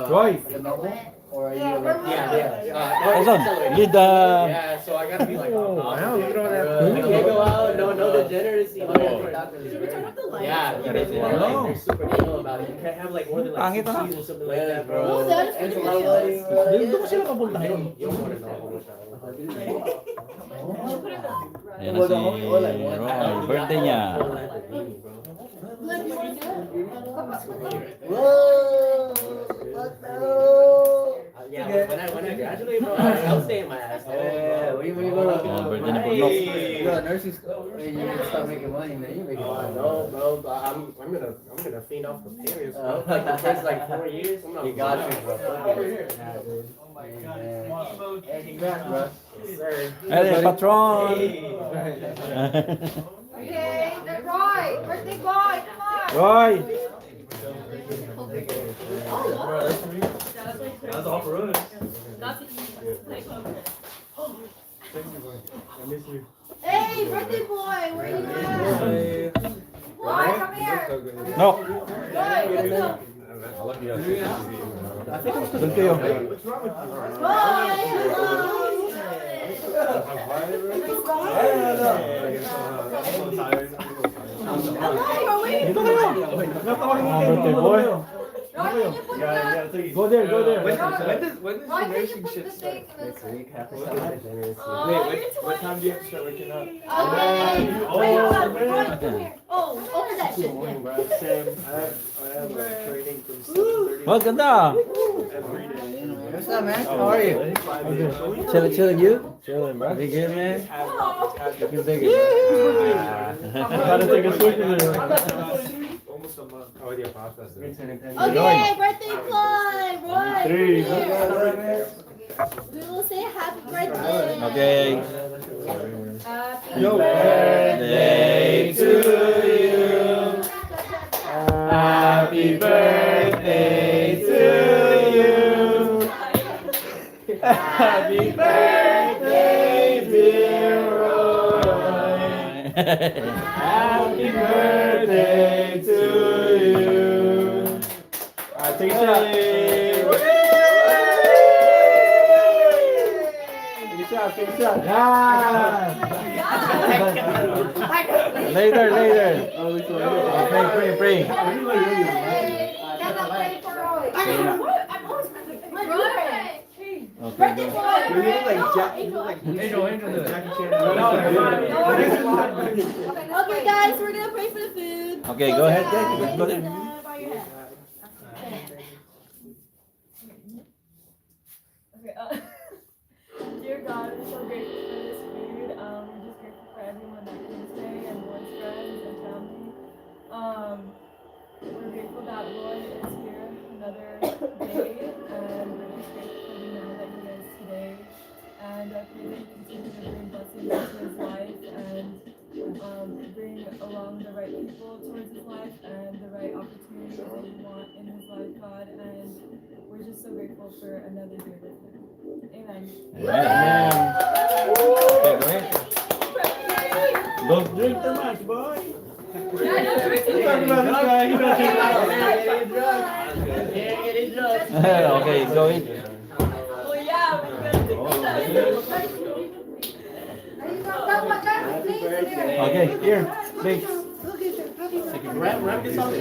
Roy. the novel? Or are you Yeah, like, Hold on. Lead the. Yeah, so I gotta be like, Wow, look at all that I food. can't go out, no degeneracy. oh, Yeah, Wow. they're super chill about it. You can't have like more than like Pangit 2 na. cheese or something like Yeah, that, bro. bro. Oh, that is And pretty a lot of good. money, bro. Doon ko sila kapunta You yun. don't wanna know how much I Ayan na si Roy. Birthday niya. Yeah, when I graduate, bro, I'll stay in my ass. Yeah, when you go to Birthday ni Pugnok. you go to nursing school, and you start making money, man. You making money. No, bro, I'm gonna feed off the players, bro. Like the first like 4 years, I'm not. You got you, bro. Yeah, dude. Hey, congrats, bro. Yes, sir. Hey, patron. Okay, that's right. Birthday boy, come on. Roy. That's all for us. I miss you. Hey, birthday boy, where are you at? Boy, come here. No. Boy, let's go. Doon kayo. Dito kayo. Natawagin mo birthday boy. Go there, go there. When does Why did you put the steak in next the... week? Half a second. What time do you have to start waking up? Okay. Wait, hold on. Roy, come here. Oh, open that shit. Morning, bro. Sam, I have training from 7:30 Oh, ganda. every day. What's up, man? How are you? Chilling, you? Chilling, bro. You good, man? You can take it. Gotta take a swig in there. Almost a month. Oh, the process. Okay, birthday boy. Roy, Three. come here. We will say happy birthday. Okay. Happy Birthday to you. Happy birthday to you. Happy birthday, dear Roy. Happy birthday to you. Take a shot. Take a shot. Later. Pray. That's a play for Roy. I'm always my birthday. Okay, Birthday go. boy. You look like Jackie Chan. Okay, guys, we're gonna pray for the food. Okay, go ahead, guys. Go ahead. Bow your head. Okay, dear God, we're so grateful for this food. We're just grateful for everyone that came today and Roy's friends and family. We're grateful that Roy is here another day, and we're just grateful for the man that he is today. And I pray that he continue to bring blessings into his life and bring along the right people towards his life and the right opportunities that we want in his life, God. And we're just so grateful for another day with him. Amen. Amen. Okay, go ahead. Don't drink too much, boy. Yeah, no, Talk about this guy. He don't drink. Okay, go ahead. well, yeah, we're gonna take Okay, here, please. Wrap this up.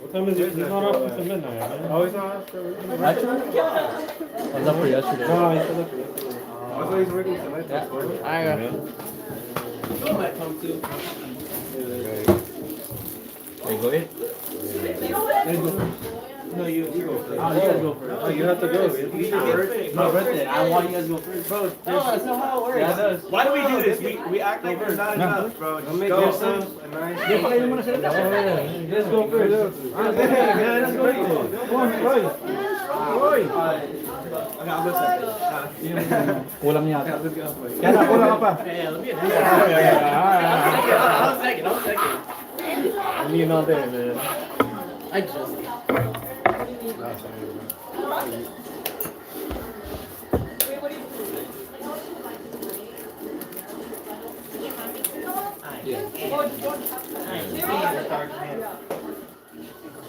What time is it? It's not up until midnight, man. Oh, it's not up till midnight. Actually, yeah. I was up for yesterday. No, it's still up yesterday. I thought he's working tonight. I got You might come too. Okay, go ahead. No, you go first. Oh, you guys go first. Oh, you have to go. It's your birthday. My birthday. I want you guys to go first. Bro, No, that's not how it works. yeah, it does. Why do we do this? We act like there's not enough, bro. Just Make go. yourself A nice. Let's go first. Yeah, let's go. Come on, Roy. Roy. I'm listening. Kulang niya. Let's go. Kaya na, kulang ka pa. Yeah, let me Ah, I'll second. Hindi natin, man. I just.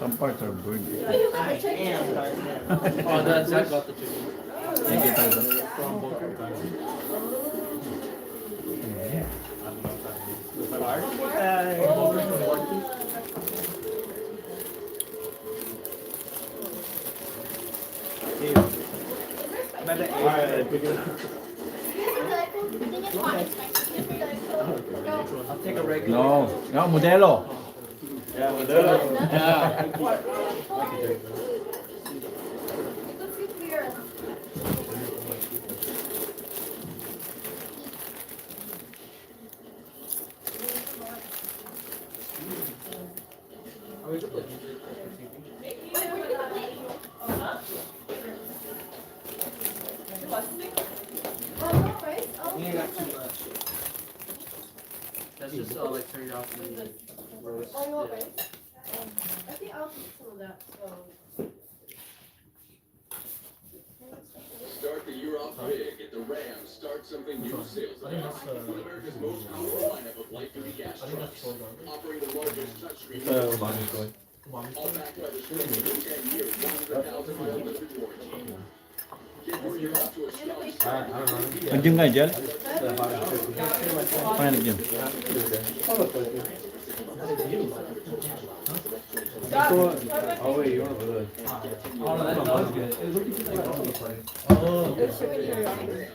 Some parts are burned. I am. Oh, that's Zach got the chicken. Thank you, Tayo. From Bunker. Alright, pick it up. I'll take a regular. No, no, modelo. Yeah, Modelo. Yeah. You ain't got too much. That's just like turn it off and then roast. Oh, you want Yeah. rice? I think I'll keep some of that, so. Start the year off big at the Rams. Start something new sales event. With America's most powerful lineup of light-duty gas trucks. Offering the largest touchscreen. All backed by the Schwinn 10-year, 100,000-mile limited warranty. Get your year off to a strong start. Andiyan nga, Jel? Paano nandiyan? Oh wait, you want to put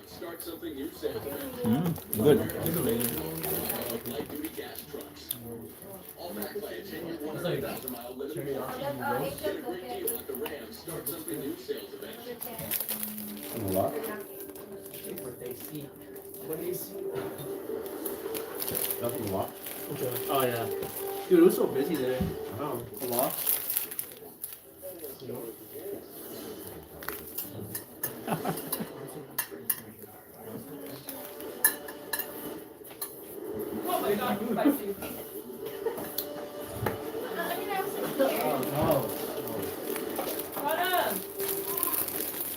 Start something new sales event. Good. Light-duty gas trucks. All backed by a 10-year, 100,000-mile limited warranty. Get a great deal at the Rams. Start something new sales event. nothing locked? Oh yeah. Dude, it was so busy there. Oh. A lot. Oh my god, spicy. Oh. Adam!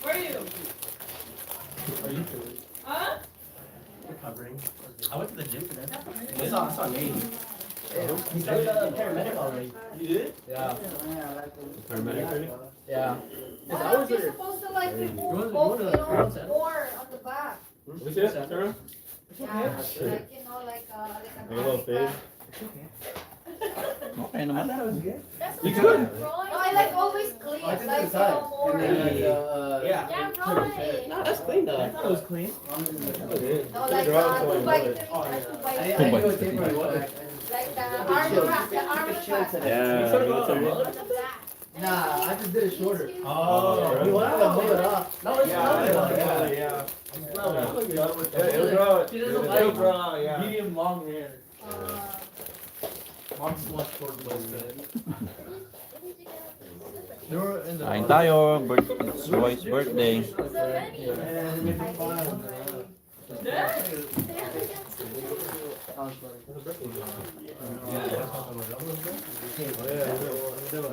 Where are you? Huh? Recovering. I went to the gym for that. I saw Nate. He started a paramedic already. You did? Yeah. Paramedic training? Yeah. Why are you supposed to like remove wanna- both, you you wanna- know, more on the back? What's this, Sarah? Yeah, like, you know, like a Like a little fade? Okay naman. That's You what could. I'm no, I like always clean, I did like, the side. more. And then Yeah. Yeah, right. No, that's clean though. I thought it was clean. No, like, They're all 2 going by with 3, it. 2 by I 3. didn't do a tape right away. Like the army wrap, the army wrap. Yeah. Nah, I just did it shorter. Oh, You wanted to move it up. No, it's not. yeah. It'll grow. She doesn't It'll like grow, yeah. medium long hair. Uh, Mom's much short waisted. They were in the Kain tayo. It's Roy's birthday. so many. And make it fun. Sounds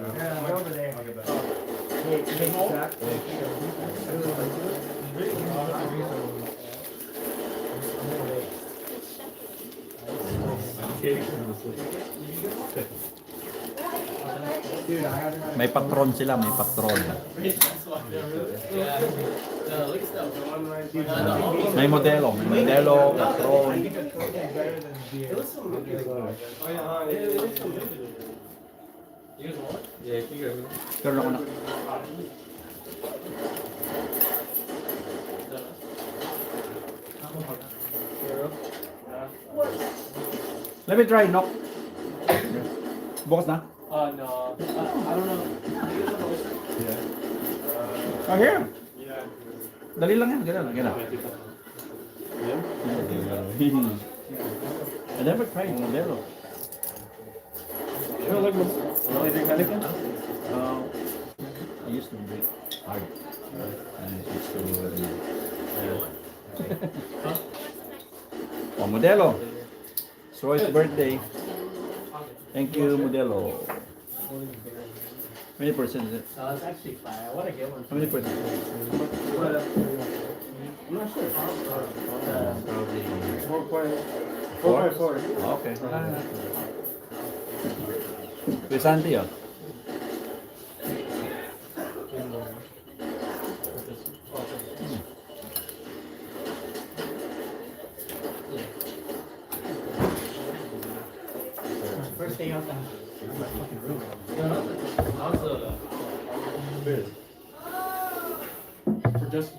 Yeah, over there. May patron sila, may patron. May modelo, patron. Yeah, you got me. Pero ako na. Let me try, knock. Bukas na? No. I don't know. Oh, here. Yeah. Dali lang yan, ganun. Ganun. I never tried modelo. You don't like Heineken? I used to drink hard. And I used to... Oh, Modelo. It's Roy's birthday. Thank you, Modelo. How many percent is it? It's actually fine. I want to get one. How many percent? I'm not sure. Probably 4.4. Oh, okay. Kay Santi, oh. Just.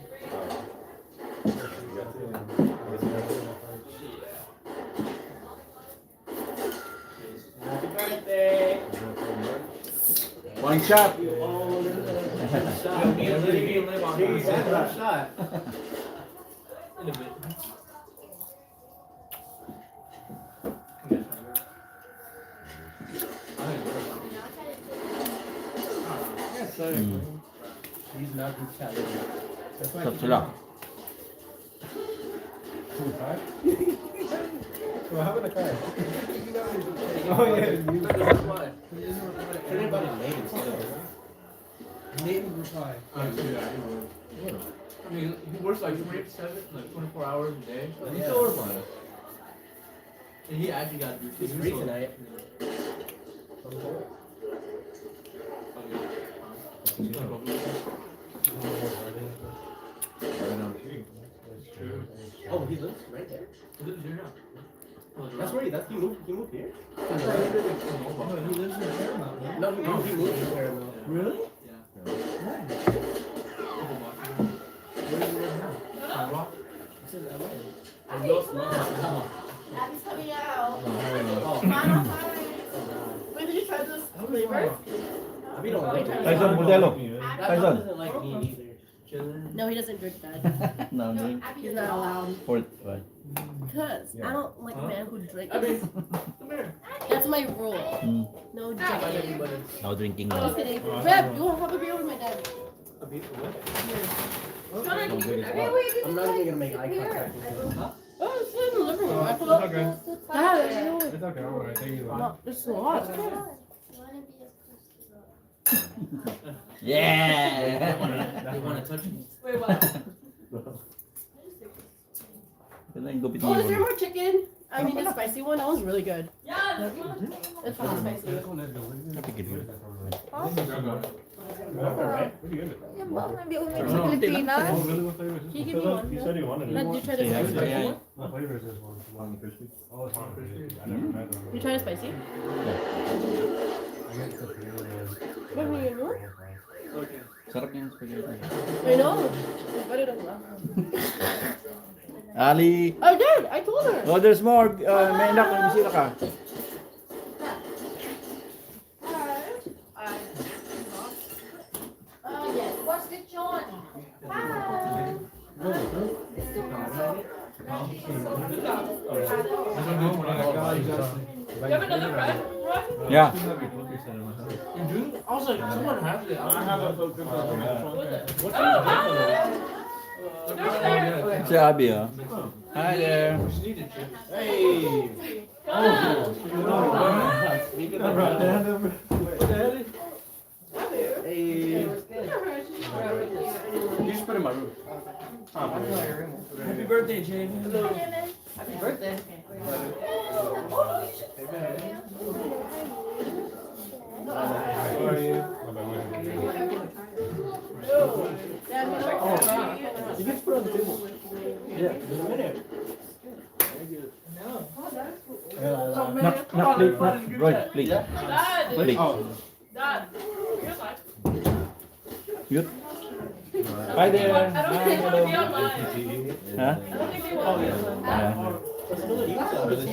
Happy birthday. One shot. Shot. He's not the challenger. Sarap sila. Well, how about the card? Oh, yeah. Native reply. I mean, he works like 27, like 24 hours a day. Oh, He's yeah. still working on it. And he actually got He's free tonight. Oh, he lives right there. He lives here now. That's where he moved here? No, he lives in Paramount. No, he moved to Paramount. Really? Yeah. Where do you live now? Rock? It's in LA. And you also Abby's coming out. Oh. Final time. When did you try this flavor? I mean, don't like it. Tyson, Modelo. That Tyson. doesn't like me either. Chilling. No, he doesn't drink that. No, No, no. He's not allowed. Fourth one. Because I don't like men who drink. I mean, come here. That's my rule. Mm. No Bye, drinking. everybody. No drinking Just now. kidding. Reb, you want to have a beer with my dad? A beef with what? I'm not even gonna make eye contact with him. Oh, it's in the living room. I pull up. okay. Dad, you know, It's okay, alright, thank you. no, it's a lot. Yeah. They want to touch me. Wait, what? Ito na yung gupit Oh, is there niyo. more chicken? I mean, the spicy one. That was really good. Yeah, It's not spicy. Pilipinas. Can you give me one? You said you wanted Did you try the Yeah, spicy yeah. one? What flavor is this one? Long and crispy? Oh, it's long and crispy. I never had them. You try the spicy? I get the flavor What do you know? Sarap yung spaghetti. I know. It's better than last one. Ali! I did. I told her. Oh, there's more. May anak, may bisita ka. Yes. What's the John? Hi. You have another friend? Yeah. You do? I was like, someone has it. I have a good Oh, hi! They're there. Si Abby, oh. Hi there. Hey! Ah. Hey. You just put in my room. Happy birthday, Jamie. Happy birthday. You get to put it on the table. Yeah, in a minute. Knock, plate, knock. Roy, plate. Dad! Plate. Dad! You're live. Yun. Hi there. I don't think they want to be Hi, online. Huh? I don't think they want to be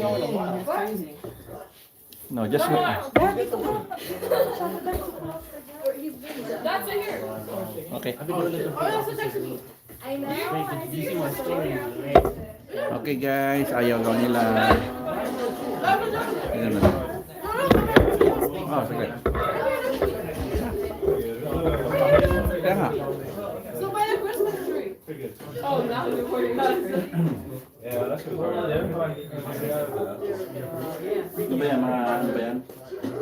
online. Yeah. No, just wait. That's it here. Okay. I've been doing this Oh, that's what texted me. I know. Did you see my story? Right? Okay guys, ayaw daw nila. Tingnan natin. Oh, sige. Kaya nga. So buy a Christmas tree. Oh, now we're working on it. Yeah, that's good. Ito ba yan? Mga ano ba yan?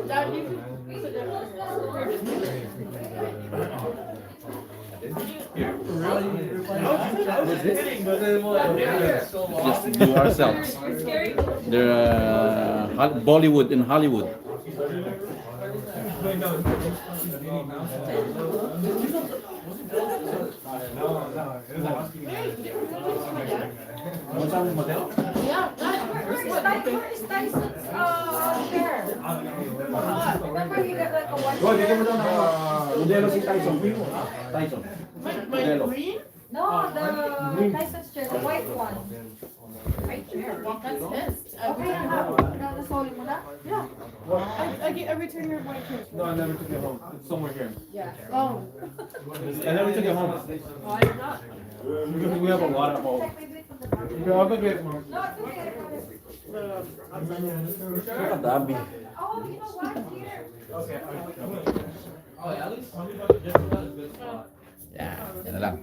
Dad, you Just do ourselves. scary. They're Bollywood in Hollywood. No, it was Want some Modelo? Yeah, where's Tyson's chair? Remember he got like a white Roy, bigyan mo chair? daw ng Modelo si Tyson. Tyson. Modelo. No, the Tyson's chair, the white one. White chair. That's his. Okay, nasoli mo na? Yeah. I return your white chair. No, I never took it home. It's somewhere here. Yeah. Oh. I never took it home. Why not? Because we have a lot at home. Okay, I'll go get it, Mom. No, it's okay. Nakadami. Oh, you know what? Here. Yan, yan na lang.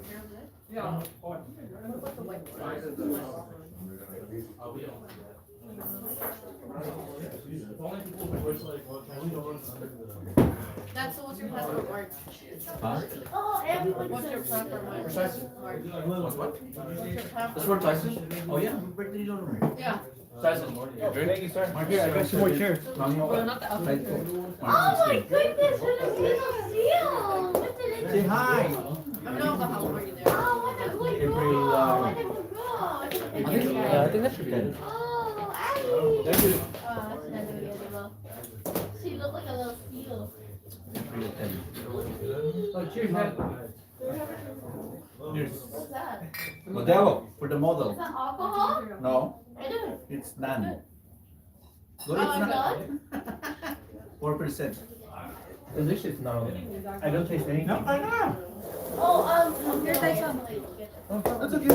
That's what's your plan for March? Oh, everyone What's your says. plan for March? Precisely. March. What? What's your plan That's for for Tyson? Oh yeah, birthday on Yeah. Tyson. Thank you, sir. Mark, here, I got some more chairs. Well, not the outfit. Oh my goodness, what a beautiful seal! What did it Say hi. I'm not the how are you there? Oh, what a good girl! What a good girl! I think that should be good. Oh, Abby! Thank you. Oh, that's not gonna be a little. She looked like a little seal. Oh, cheers, man. What's that? Modelo for the Is model. that alcohol? No, I do. it's none. Oh, I'm done? 4%. Delicious now. I don't taste anything. No, I know. Oh, here's my son. That's okay.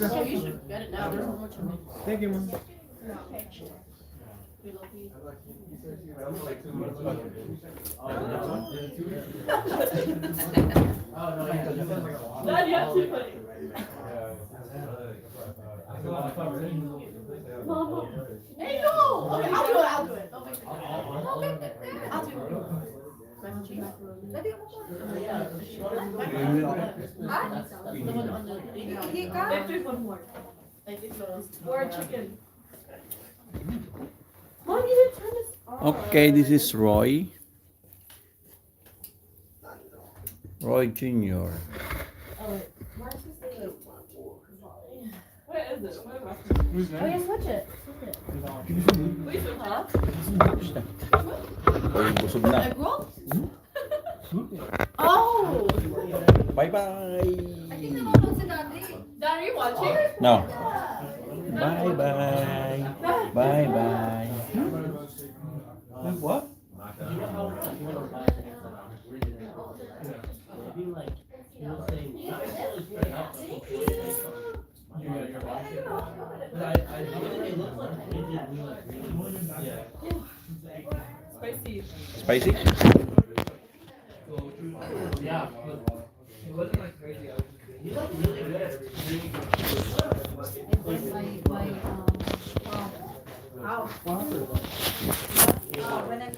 So you should get it now. There's so much of it. Thank you, Mom. We love you. Dad, you have to put it. Mama. Hey, no! Okay, I'll do it. I'll do it. Don't make it. I'll do it. Dali mo po. The one on the Hindi ka? There's one more. Like it goes. Or chicken. Mom, you didn't turn this on. Okay, this is Roy. Roy Jr. What is it? Oh, yeah, switch it. Wait, huh? Roy, busog na. Egg roll? Oh! Bye-bye. I think nanonood si Daddy. Dad, are you watching? No. Bye-bye. Bye-bye. What? Spicy. Spicy? When I